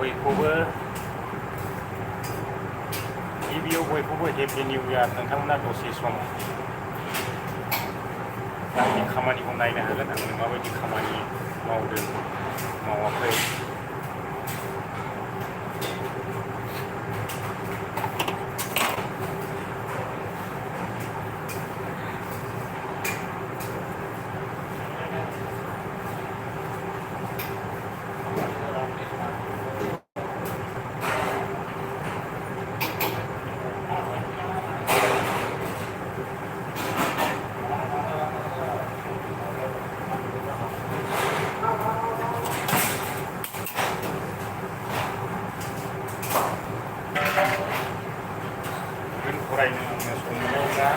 बयखौबो गिबियाव बयखौबो हेपि निउ इयार। नोंथांमोना दसे सम आंनि खामानिखौ नायनो हागोन, आं माबायदि खामानि मावदों मावाखै। फरायनो आङो सम मोनोब्ला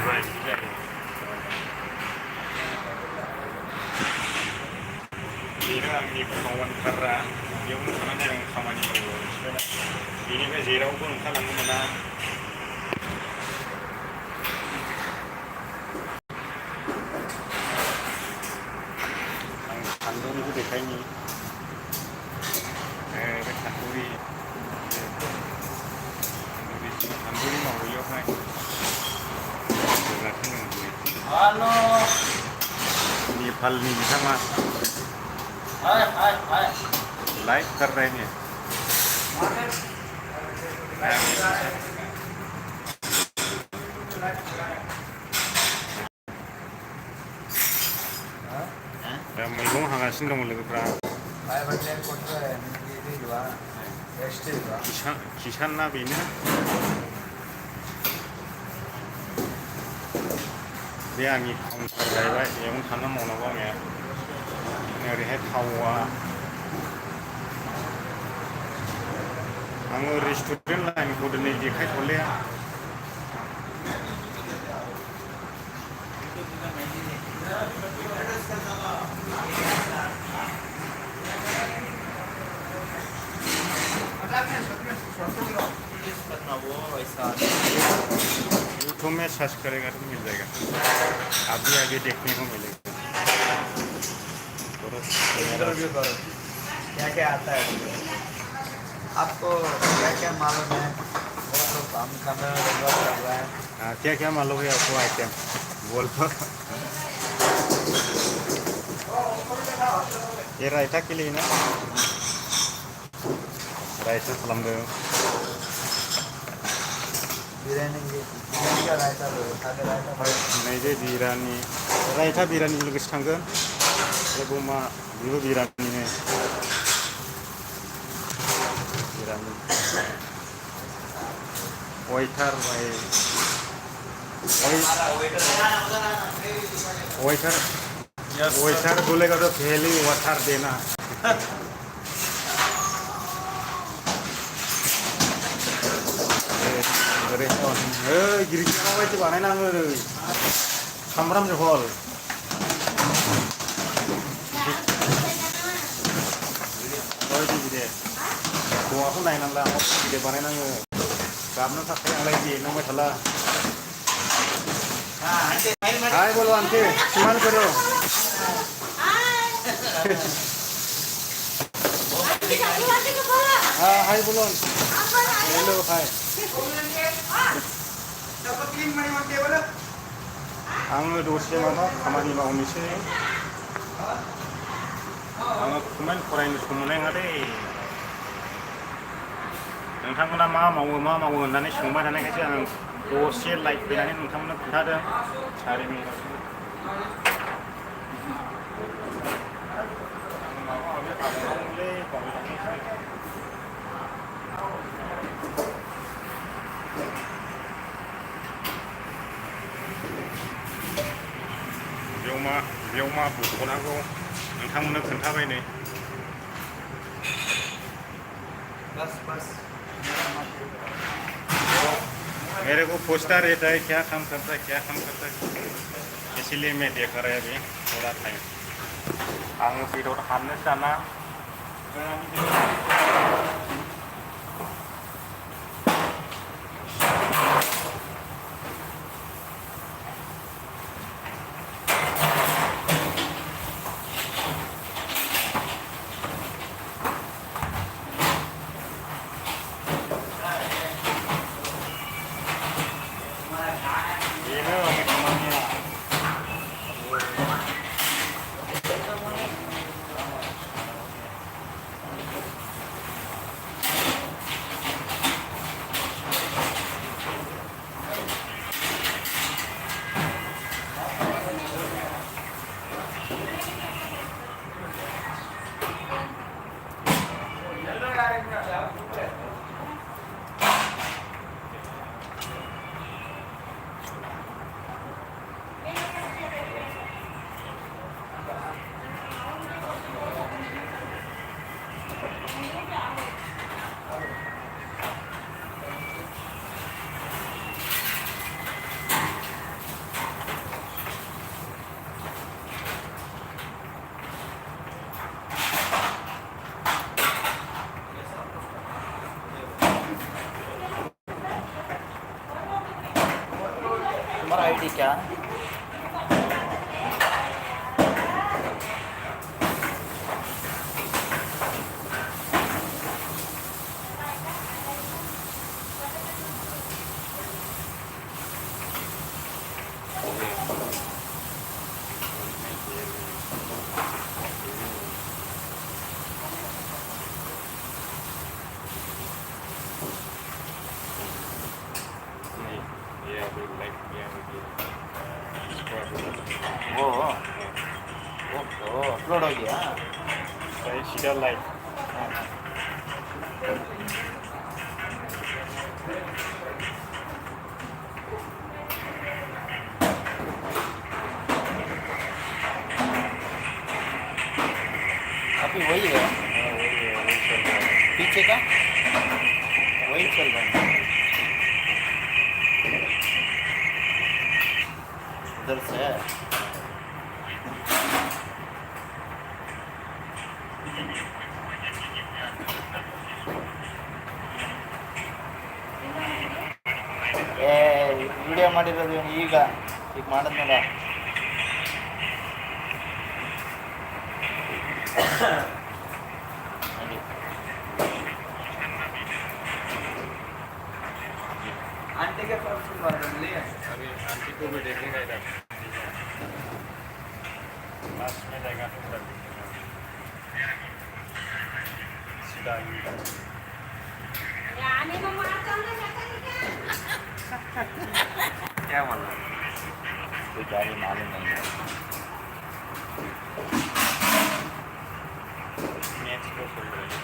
फरायनाय जायो। बेनो आंनि काउन्टारा, बेयावनो थानानै आं खामानि मावो। बेनिफ्राय जेरावबो ओंखारलांनो मोना। आं सान्दुंनिखौ देखायनि। बे थांदुरि मावैयावहाय हेल' नेपालनि बिथाङा लाइव कर रहे हैं। मैगं हागासिनो दं लोगोफ्रा। किसानना बेनो। बे आंनि काउन्टार जाहैबाय, बेयावनो थाना मावनांगौ आङो। ओरैहाय थावा आङो रेस्टुरेन्ट लाइनखौ दिनै देखायथ'लिया। यूट्यूब में सर्च करेगा तो मिल जाएगा, अभी आगे देखने को मिलेगा। क्या क्या आता है आपको, क्या क्या मालूम है? हम कैमरा रिकॉर्ड कर रहे हैं। हाँ, क्या क्या मालूम है आपको आइटम बोल दो। ये रायता के लिए ना, रायता खालामदों। बिरयानी का रायता लो, सादा रायता नैबे बिरानि रायता बिरानि लोगोसे थांगोन। बेबो मा बेबो बिरानिनो बिरानि वेटर भाई वेटर वेटर बोलेगा तो पहले वाटर देना। गिरिजा बायदि बानायनाङो सामब्राम जहल। बायदि गिदिर दंआखौ नायनांला, गिदिर बानायनाङो। गाबनो थाखाय आंलाय देनांबाय थाला। हाय बोलो आंटी, स्माइल करो। हाँ हाय बोलो। Hello hi. आङो दसे माबा खामानि मावनोसै। आङो कमेन्ट फरायनो सम मोननाय नङा दे। नोंथांमोना मा मावो होननानै सोंबाय थानायखायसो आं दसे लाइभ फैनानै नोंथांमोननो खोन्थादों। 4 मिनिट बेयाव मा बख'नांगौ नोंथांमोननो खोन्थाबाय नै। बस मेरे को पूछता रहता है क्या काम करता है, इसलिए मैं देख रहा है अभी थोड़ा टाइम। आङो बेदर हाननो साना। क्या Yeah, we like वो अपलोड हो गया सीधा लाइव अभी वही है वही चल रहा है पीछे का वही चल रहा है उधर से ವಿಡಿಯೋ ಮಾಡಿರೋದು ಈಗ ಮಾಡಿದ್ನಲ್ಲ आंटी के पास अभी आंटी को भी देखेगा इधर लास्ट में जाएगा तो उधर देखेगा सीधा क्या मतलब कोई गाड़ी मालूम नहीं है मैच को चल रही है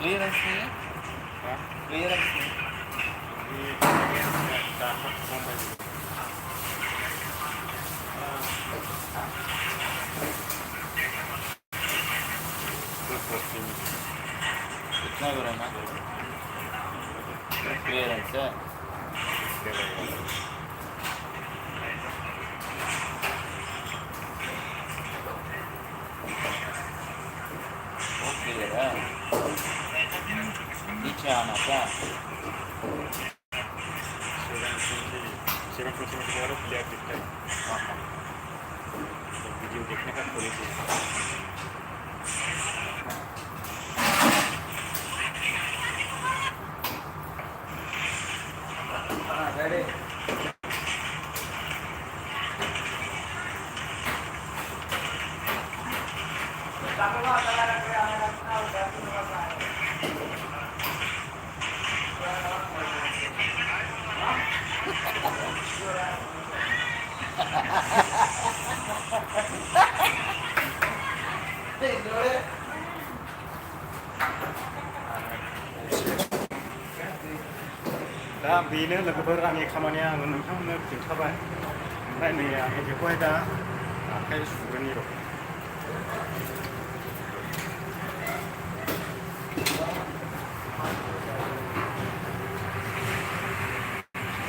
क्लियरेंस नहीं है क्लियरेंस नहीं कितना करें ना क्लियरेंस है वो क्लियर है नीचे आना क्या वीडियो देखने का थोड़ी सी रेडी दा बेनो लोगोफोर आंनि खामानिया आङो नोंथांमोननो खिन्थाबाय ओमफ्राय नै आङो बेखौहाय दा आखाइ सुगोननि र'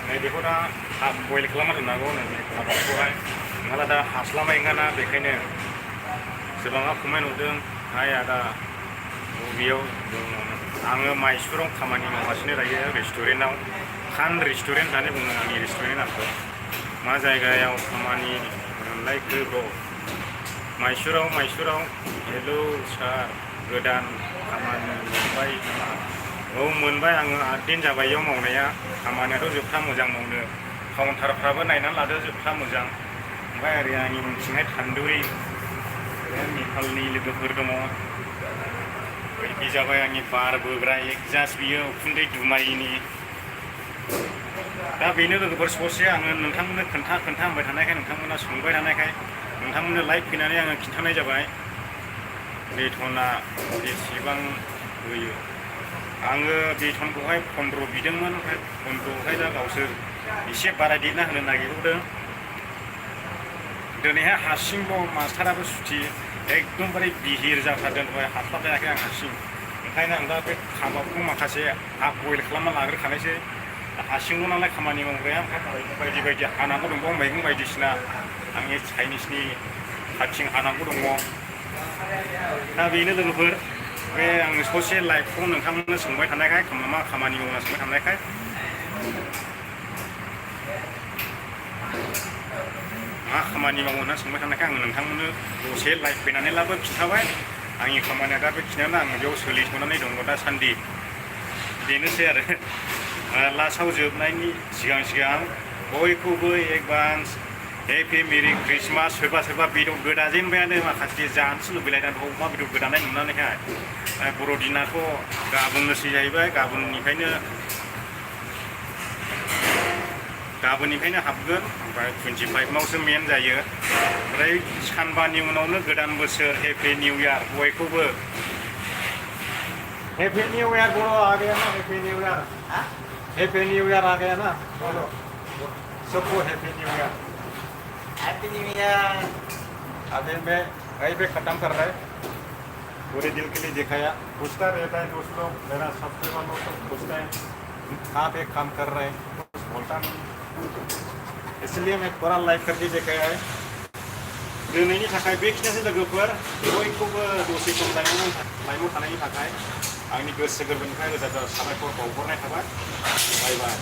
नै बेखौ दा हाफ बयल खालामना दोननांगौ नै माबाखौहाय नङाब्ला दा हास्लाबनाय नङाना बेखायनो सोरबाङा कमेन्ट हरदों हाय आदा बबेयाव दङ आङो माइसुराव खामानि मावगासिनो दायो रेस्टुरेन्टआव खान रेस्टुरेन्ट होननानै बुङो आंनि रेस्टुरेन्ट नामखौ मा जायगायाव खामानि मोनलायखो ब्र' माइसुराव हेलौ सार गोदान खामानि मोनबाय नामा औ मोनबाय आङो 8 दिन जाबाय इयाव मावनाया खामानियाथ' जोबथा मोजां मावनो काउन्टारफ्राबो नायनानै लादो जोबथा मोजां ओमफ्राय ओरै आंनि उनथिंहाय थान्दुरि नेपालनि लोगोफोर दङ बिदि जाबाय आंनि बार बोग्रा एकजास्ट बियो उखुन्दै दुमायिनि दा बेनो लोगोफोर ससे आङो नोंथांमोननो खोन्था होनबाय थानायखाय नोंथांमोना सोंबाय थानायखाय नोंथांमोननो लाइभ फैनानै आङो खिन्थानाय जाबाय बेथना बेसेबां होयो आङो बेथनखौहाय 15 बिदोंमोन ओमफ्राय 15हाय दा गावसोर एसे बारायदेरना होनो नागिरबावदों दिनैहाय हारसिंल' मास्टाराबो सुथि एकदमबारे बिहिर जाथारदों दहाय हास्लाबनो हायाखै आं हारसिं ओंखायनो आं दा बे खाबाबखौ माखासे हाफ बयल खालामना लाग्रोखानायसै हारसिंल' नालाय खामानि मावग्राया बायदि बायदि हानांगौ दंबावो मैगं बायदिसिना आंनि चाइनिसनि काटिं हानांगौ दङ दा बेनो लोगोफोर बे आं ससे लाइफखौ नोंथांमोननो सोंबाय थानायखाय मा खामानि मावना सोंबाय थानायखाय मा खामानि मावो होनना सोंबाय थानायखाय आं नोंथांमोननो दसे लाइफ फैनानैब्लाबो खिन्थाबाय आंनि खामानिया दा बेखिनियावनो आं बेयाव सोलिथ'नानै दङ दासान्दि बेनोसै आरो लास्टआव जोबनायनि सिगां बयखौबो एडभान्स हेपि मेरि क्रिसमास सोरबा बेदर गोदाजेनबायानो माखासे जानोसो लुबैलायनानै अमा बेदर गोदानाय नुनानैहाय बर'दिनाथ' गाबोननोसै जाहैबाय गाबोननिफ्रायनो हाबगोन ओमफ्राय 25आवसो मेन जायो ओमफ्राय सानबानि उनावनो गोदान बोसोर हेपि निउ इयार बयखौबो हेपि निउ इयार बर' आ गया ना happy new year happy new year आ गया ना बोलो सबको happy new year happy new year. अभी मैं वहीं पे ख़त्म कर रहा है पूरे दिल के लिए दिखाया पूछता रहता है दोस्त लोग मेरा सब्सक्राइबर लोग सब पूछते हैं कहाँ पे काम कर रहे हैं कुछ बोलता नहीं इसलिए मैं पूरा लाइव करके दिखाया है दिनैनि थाखाय बेखिनियासो लोगोफोर बयखौबो दसे सम लाइभआव थानायनि थाखाय आंनि गोसो गोरबोनिफ्राय रोजा रोजा साबायखर बावहरनाय थाबाय बाय बाय।